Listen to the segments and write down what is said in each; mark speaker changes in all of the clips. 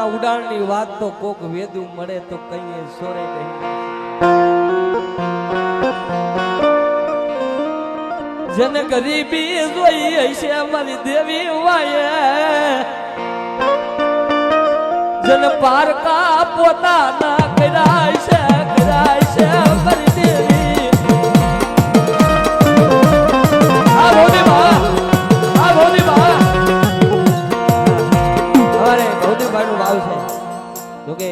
Speaker 1: એના ઉડાણની વાત તો કોક વેદું મળે તો કઈએ સોરે નહીં. જન ગરીબી જોઈ હશે અમારી દેવી વાયે, જન પારકા પોતાના કરાય છે અમારી દેવી. આ ભોની બા અમારે ભૌતિકભાઈ નું ભાવ છે. જોકે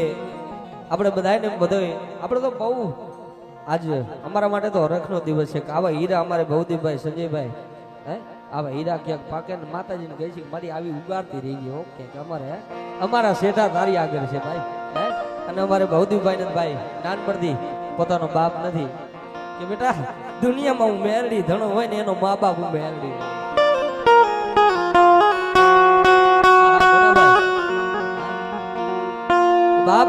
Speaker 1: આપણે બધાને આપણે તો બહુ આજ અમારા માટે તો હરખનો દિવસ છે કે આવા હીરા અમારે ભૌતિકભાઈ સંજયભાઈ આવા હીરા ક્યાંક પાકે ને માતાજીને કહે છે મારી આવી ઉગાડતી રહી ગઈ. ઓકે અમારા શેઠા તારી આગળ છે ભાઈ. અને અમારે ભૌતિકભાઈ ને ભાઈ નાનપણથી પોતાનો બાપ નથી કે બેટા દુનિયામાં હું મેરડી ધણો હોય ને એનો મા બાપ હું મેરડી. બાપ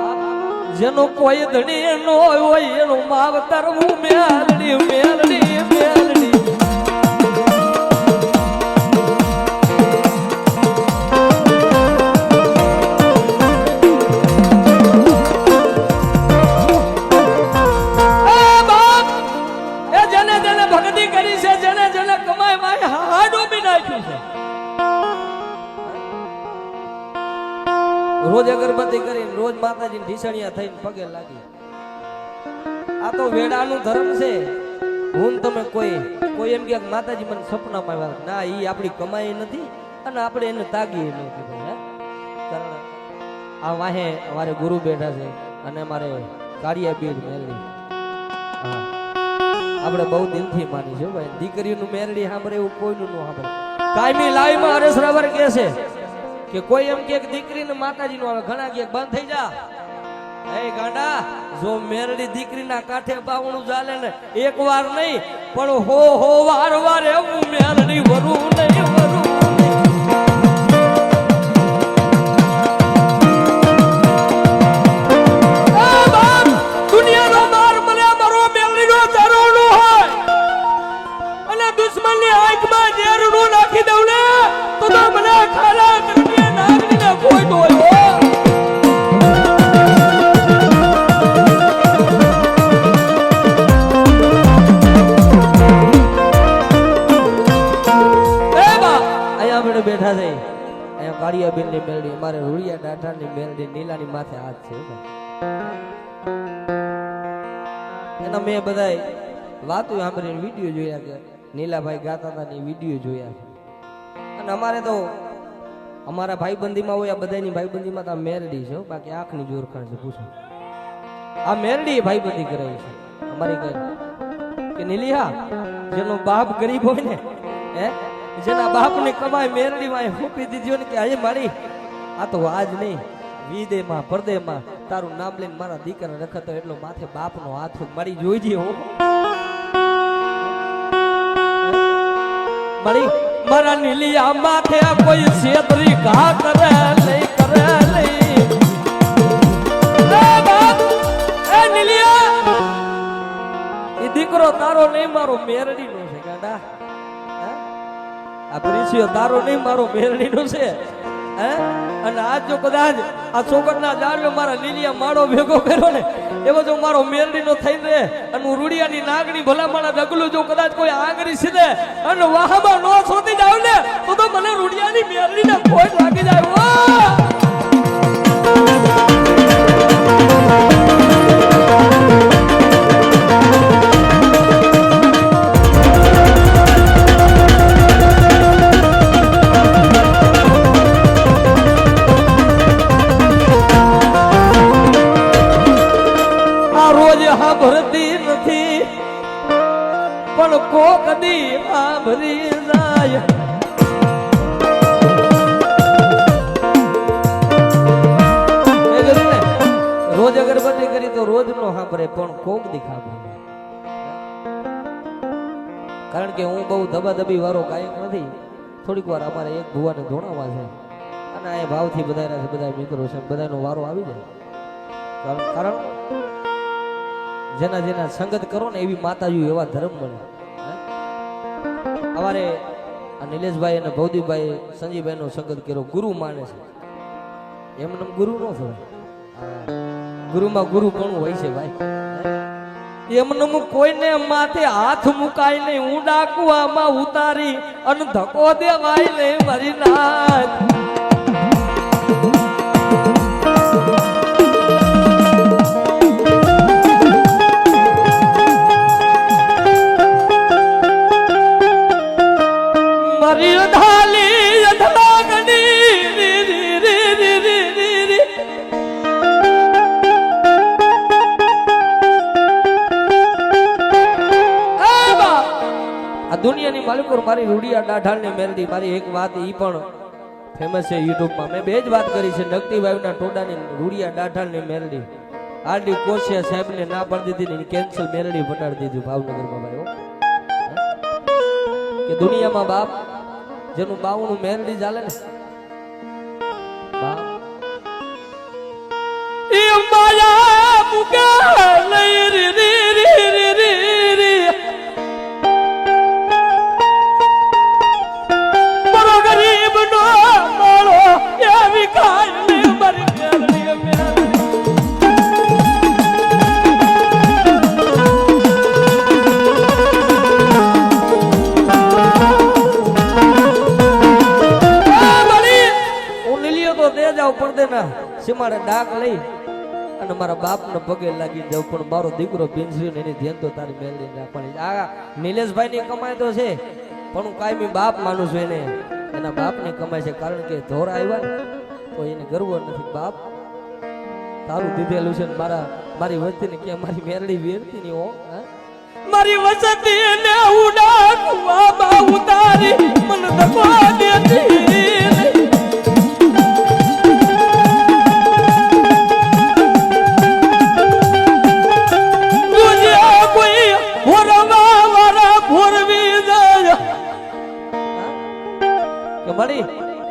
Speaker 1: જેનો કોઈ ધણી નો હોય એનો માવતર હું મેલડી મેલડી મેલડી. બાપ એ જેને જેને ભક્તિ કરી છે, જેને જેને કમાઈ માય હાડો બી નાખ્યું છે. રોજ અગરબત્તી કરીને રોજ માતાજીને ઢીસણિયા થઈને પગે લાગી. આ તો વેડાનું ધર્મ છે. હું તમે કોઈ એમ કે માતાજી મને સપનામાં આવ્યા ના, ઈ આપણી કમાઈ નથી અને આપણે એને તાગીએ નથી ભાઈ. કારણ આ વાહે અમારે ગુરુ બેઠા છે અને અમારે કાળિયા બીડ મેરડી. હા, આપણે બહુ દિલથી માની છે ભાઈ. દીકરીનું મેરડી સાંભળે એવું કોઈનું ન સાંભળે. કાયમી લાઈવમાં હરેશ રાવર કહે છે કે કોઈ એમ કે દીકરીને માતાજી નું આવે, ઘણા કે બંધ થઈ જા. એ ગાંડા, જો મેરડી દીકરીના કાંઠે બાવણું ચાલે ને એક વાર નહીં પણ હો વાર વાર એવું મેરડી વરું નહીં વરું. દુનિયાનો માર મને મારો મેરડીનો ચારો નો હોય અને દુશ્મનની આંખમાં ઝેરનું નાખી દઉં ને તો મને ખાલા કરી નાગરીને કોઈ તો હોય. બેઠા છે અહીંયા કાળિયાબેન ની મેરડી, અમારે રૂડિયા ડાઠા ની મેરડી, નીલાની માથે હાથ છે. એના મેં બધા વાતો સાંભળીને વિડીયો જોયા કે નીલાભાઈ ગાતા હતા ની વિડીયો જોયા છે. અને અમારે તો અમારા ભાઈબંધીમાં હોય, આ બધાની ભાઈબંધીમાં તો આ મેરડી છે. બાકી આંખની જોરખાણ છે. પૂછો આ મેરડી ભાઈબંધી કરાવી છે અમારી કઈ કે નીલિયા જેનો બાપ ગરીબ હોય ને જેના બાપ ને કમાય મેરડી માં ફૂપી દીધી ને કે આજે મારી આ તો આજ નહીં વિદેમાં પરદેમાં તારું નામ લઈને મારા દીકરા રખતો એટલો માથે બાપ નો હાથ મારી જોઈજે હો. મારી મારા નીલિયા માથે કોઈ છેતરી ઘા કરે લઈ કરે લઈ. એ નીલિયા એ દીકરો તારો નહીં મારો મેરડી નો છે ગાડા. આ પ્રિસિયો તારો નહીં મારો મેરડીનો છે. અને આજ જો કદાચ આ ચોકટના જાળવે મારા લીલિયા માળો ભેગો કર્યો ને એવો જો મારો મેરડીનો થઈ રહે અને હું રૂડિયાની નાગણી ભલામણા ડગલું જો કદાચ કોઈ આંગળી સીધે અને વાહમાં નો સોતી જાવ ને તો મને રૂડિયાની મેરડીને ખોટ લાગી જાય. ભરતી નથી પણ કોક દી ભરી જાય. રોજ અગરબત્તી કરી તો રોજ નો સાંભળે પણ કોક દી સાંભળે. કારણ કે હું બહુ ધબાધબી વાળો ગાયક નથી. થોડીક વાર અમારે એક ભુવાને ધોણાવા છે અને આ ભાવથી બધા બધા મિત્રો છે, બધાનો વારો આવી જાય. કારણ જેના જેના સંગત કરો ને એવી માતાજી એવા ધર્મ મળે. અમારે નિલેશભાઈ અને ભૌદીભાઈ સંજીભાઈ નો સંગત કર્યો, ગુરુ માને છે. એમને ગુરુ નો થવાય. ગુરુમાં ગુરુ પણ હોય છે ભાઈ. એમને કોઈને માથે હાથ મુકાય નહીં, ઊંડા કુવામાં ઉતારી અને ધક્કો દેવાય નહીં મારી નાથ. મારી ઢાલી અધલાગની દુનિયાની માલિકો મારી રૂડિયા ડાઢાળ ને મેલડી. મારી એક વાત ઈ પણ ફેમસ છે યુટ્યુબમાં, મેં બે જ વાત કરી છે. નકટી વાયુના ટોડાની રૂડિયા ડાઢાળ ને મેલડી. આરડી કોશિયા સાહેબ ને ના પાડી દીધી ને કેન્સલ મેલડી બનાડી દીધું ભાવનગરમાં ભાઈ. કે દુનિયામાં બાપ જેનું બાવનું મેલડી ચાલે ને બાપ એ માયા મુકા લઈ રી રી રી રી રી ગરીબ નો માળો એવી કાઈ મારી મેલડી મેલડી. હું લીલીઓ તો દે જાવ પડદે ના સીમાડે ડાક લઈ અને મારા બાપ ને પગે લાગી જાવ, પણ મારો દીકરો પિંજરી એની ધ્યાન તો તારી મેલડી રાખવાની. આ નિલેશભાઈ ની કમાઈ તો છે, પણ હું કાયમી બાપ માનું છું એને. એના બાપ ની કમાય છે, કારણ કે ધોરા આવ્યા તો એને ગર્વ નથી. બાપ તારું દીધેલું છે. મારી વસ્તી ને કે મારી મેરડી વેરતી ની હો, મારી વસતી ને ઉડા કુવામાં ઉતારી મન ધકો દેતી.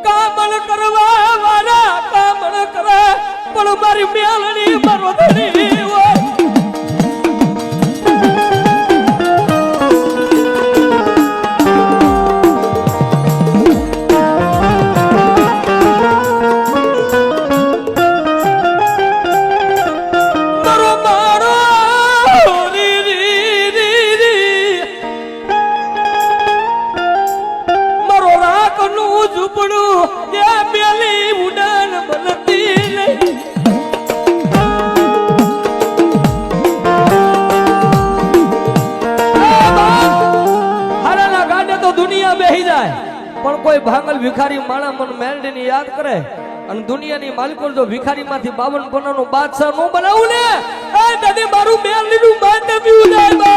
Speaker 1: કામણ કરવા વાળા કામણ કરે, પણ મારી મેલડી મારો ધણી હોય. પણ કોઈ ભાંગલ ભિખારી માણા મન મેલડી ની યાદ કરે અને દુનિયાની માલિકો જો ભિખારી માંથી 52 પન્નાનો બાદશાહ નો બનાવું ને, એ દાદી મારું મેલડી નું માન નથી ઉડાય.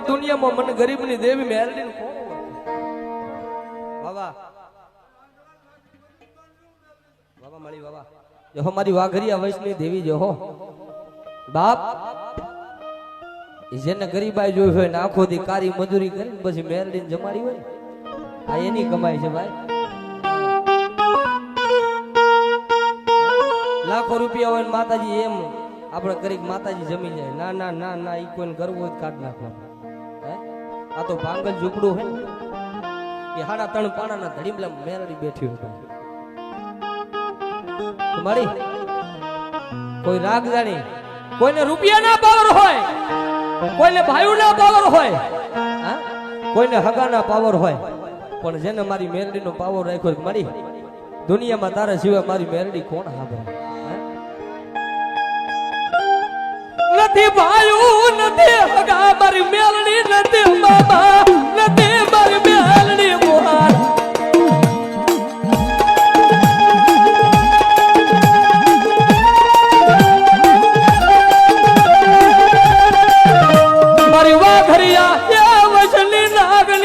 Speaker 1: દુનિયામાં મને ગરીબની દેવી મેલડી નું કોણ બાબા બાબા મળી બાબા જો મારી વાઘરિયા વૈષ્ણવી દેવી જો હો બાપ. જેને ગરીબાઈ જોઈ હોય ને આખો દી કારી મજૂરી કરીને પછી મેલડી ને જમાડી હોય, આ એની કમાઈ છે ભાઈ. લાખો રૂપિયા હોય માતાજી એમ આપણે કરી માતાજી જમી જાય. ના ના ના ના, ઈ કોઈને કરવું હોય કાઢ નાખવાનું. આ તો ભાંગલ ઝૂંપડું હે એ 3.5 પાણાના ધડીમલા મેરડી બેઠી હોય. મારી કોઈ રાગ જાણી, કોઈને રૂપિયા ના પાવર હોય, કોઈને ભાઈઓ ના પાવર હોય, કોઈને હગા ના પાવર હોય, પણ જેને મારી મેરડી નો પાવર રાખ્યો મારી દુનિયામાં તારા સિવાય મારી મેરડી કોણ સાંભળે? નથી ભાઈ નથી હગા મારી મેલડી નથી બાબા નથી મારી મેલડી મોહાર.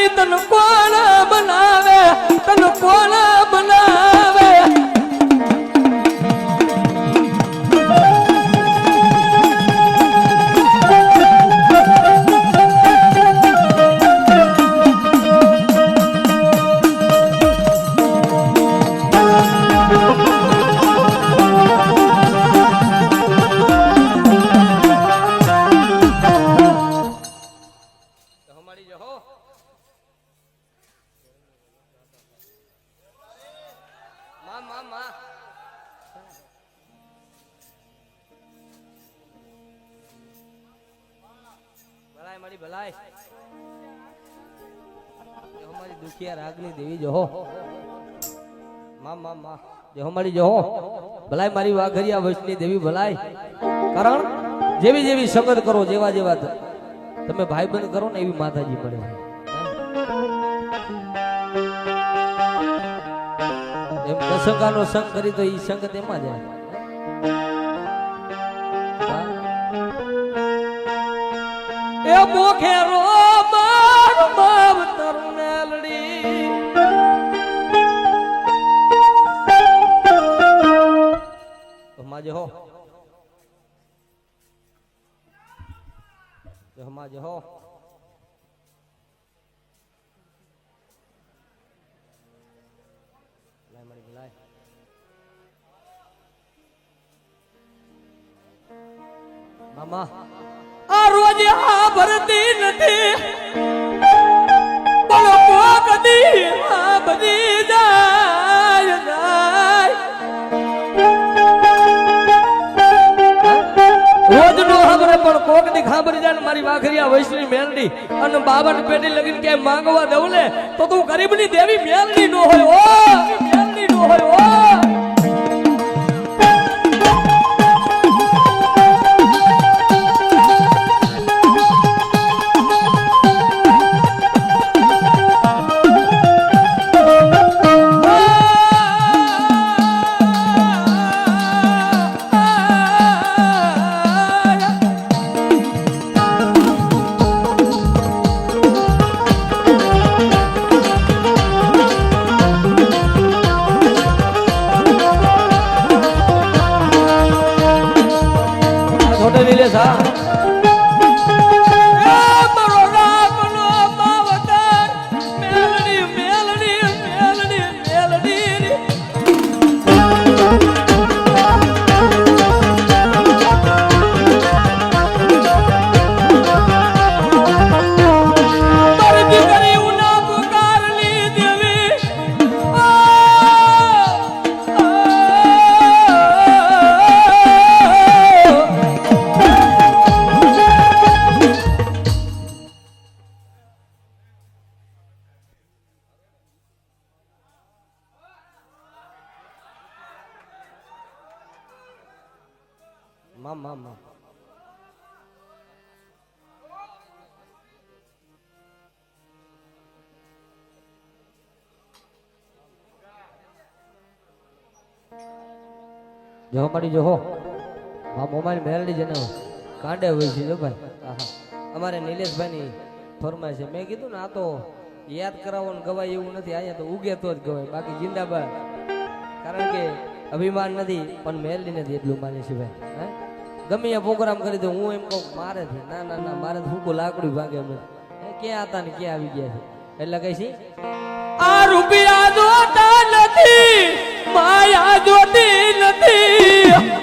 Speaker 1: મેલડી તન કોણ બનાવે, તન કોણ બનાવે. મારી ભલાઈ હમારી દુખિયા રાગની દેવી જો માં જો હમારી જો ભલાઈ મારી વાઘરિયા વૈષ્ણવી દેવી ભલાઈ. કારણ જેવી જેવી સંગત કરો, જેવા જેવા તમે ભાઈબંધ કરો ને એવી માતાજી મળે. એમ કસંગાનો સંગ કરી તો ઈ સંગત એમાં જાય. એ મોખેરો માર માવતર મેલડી હમાજે હો, હમાજે હો. લાય મારી લાય મામા આ રોજ આ ભરતી નથી બોલો કદી આ બધી જાય જાય. રોજ નો ખબરે પણ કોક ની ખબર જાય મારી વાઘરિયા વૈષ્ણવી મેલડી અને બાબા ની પેટી લગીને ક્યાંય માંગવા દઉં લે તો તું ગરીબ ની દેવી મેલડી નો હોય. ઓ મેલડી નો હોય. ઓ માં જો પડી જો હો આ મોબાઈલ મેલડી જને કાંડે હોય છે જો ભાઈ. અમારે નિલેશભાઈ ની ફરમાય છે. મેં કીધું ને આ તો યાદ કરાવો ને ગવાય એવું નથી, અહીંયા તો ઉગે તો જ ગવાય, બાકી જિંદાબાદ. કારણ કે અભિમાન નથી પણ મેલડી નથી એટલું માને છે ભાઈ. ગમે એ પ્રોગ્રામ કરી દો હું એમ કહું મારે ના ના ના મારે હું લાકડું ભાગે અમે ક્યાં હતા ને ક્યાં આવી ગયા છે. એટલે કઈ છે આ રૂપિયા જોતા નથી, માયા જોતી નથી.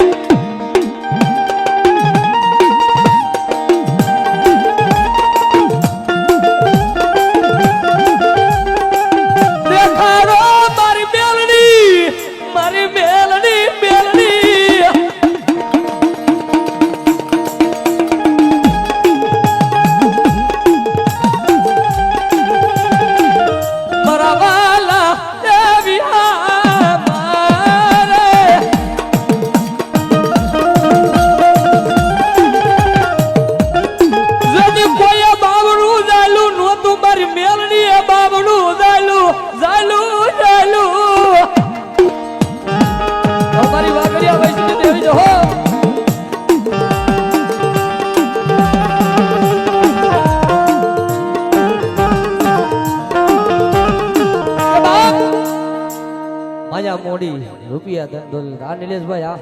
Speaker 1: મોડી રૂપિયા ધન દોલત. આ નિલેશભાઈ આ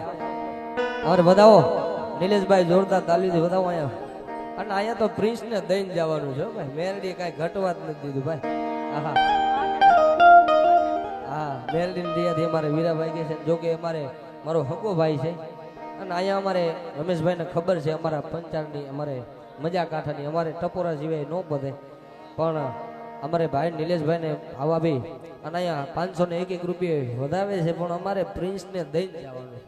Speaker 1: અમારે વધાવો નિલેશભાઈ જોરદાર તાલીથી વધાવો અહીંયા. અને અહીંયા તો પ્રિન્સ ને દઈને જવાનું છે હો ભાઈ. મેરડી કાંઈ ઘટવા જ નથી દીધું ભાઈ. આહા હા મેરડી દિયાથી અમારે વીરાભાઈ કે છે. જો કે અમારે મારો હકો ભાઈ છે. અને અહીંયા અમારે રમેશભાઈને ખબર છે અમારા પંચાળની અમારે મજા કાંઠાની અમારે ટપોરા સિવાય ન બધે. પણ અમારે ભાઈ નિલેશભાઈને આવા ભાઈ અને અહીંયા 501 રૂપિયા વધાવે છે. પણ અમારે પ્રિન્સને દઈને જવાનું.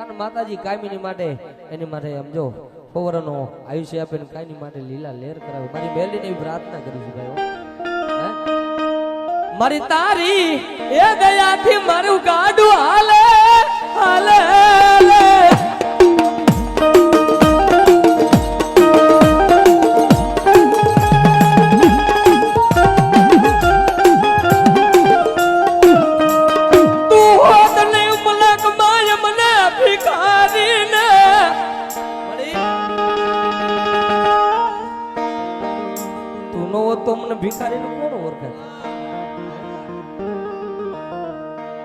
Speaker 1: અને માતાજી કાયમીની માટે એની માટે સમજો પવરનો આયુષ્ય આપે ને કાયમી માટે લીલા લેર કરાવે. મારી મેલડીને એવી પ્રાર્થના કરી છે ભાઈ. મારી તારી એ દયાથી મારું ગાડું હાલે હાલે. તો મને ભિખારીને કોણ ઓળખે?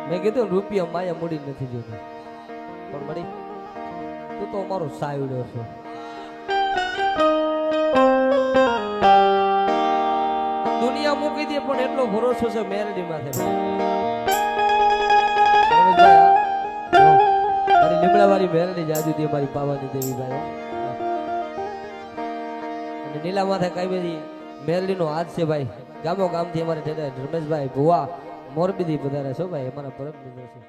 Speaker 1: મેં કીધું રૂપિયા માયા મૂડી નથી જોતી. પણ મળી તું તો અમારો સાયડો છો. દુનિયા મૂકી દે પણ એટલો ભરોસો છે મેરડી માથે. મારી લીમડા વાળી મેરડી જાજુ દે મારી પાવાની દેવી ભાઈ. અને નીલા માથે કઈ બધી મેરડી નો હાથ છે ભાઈ. ગામો ગામથી અમારે રમેશભાઈ ભુવા મોરબીથી પધારે છો ભાઈ. અમારા પરમ મિત્ર છે.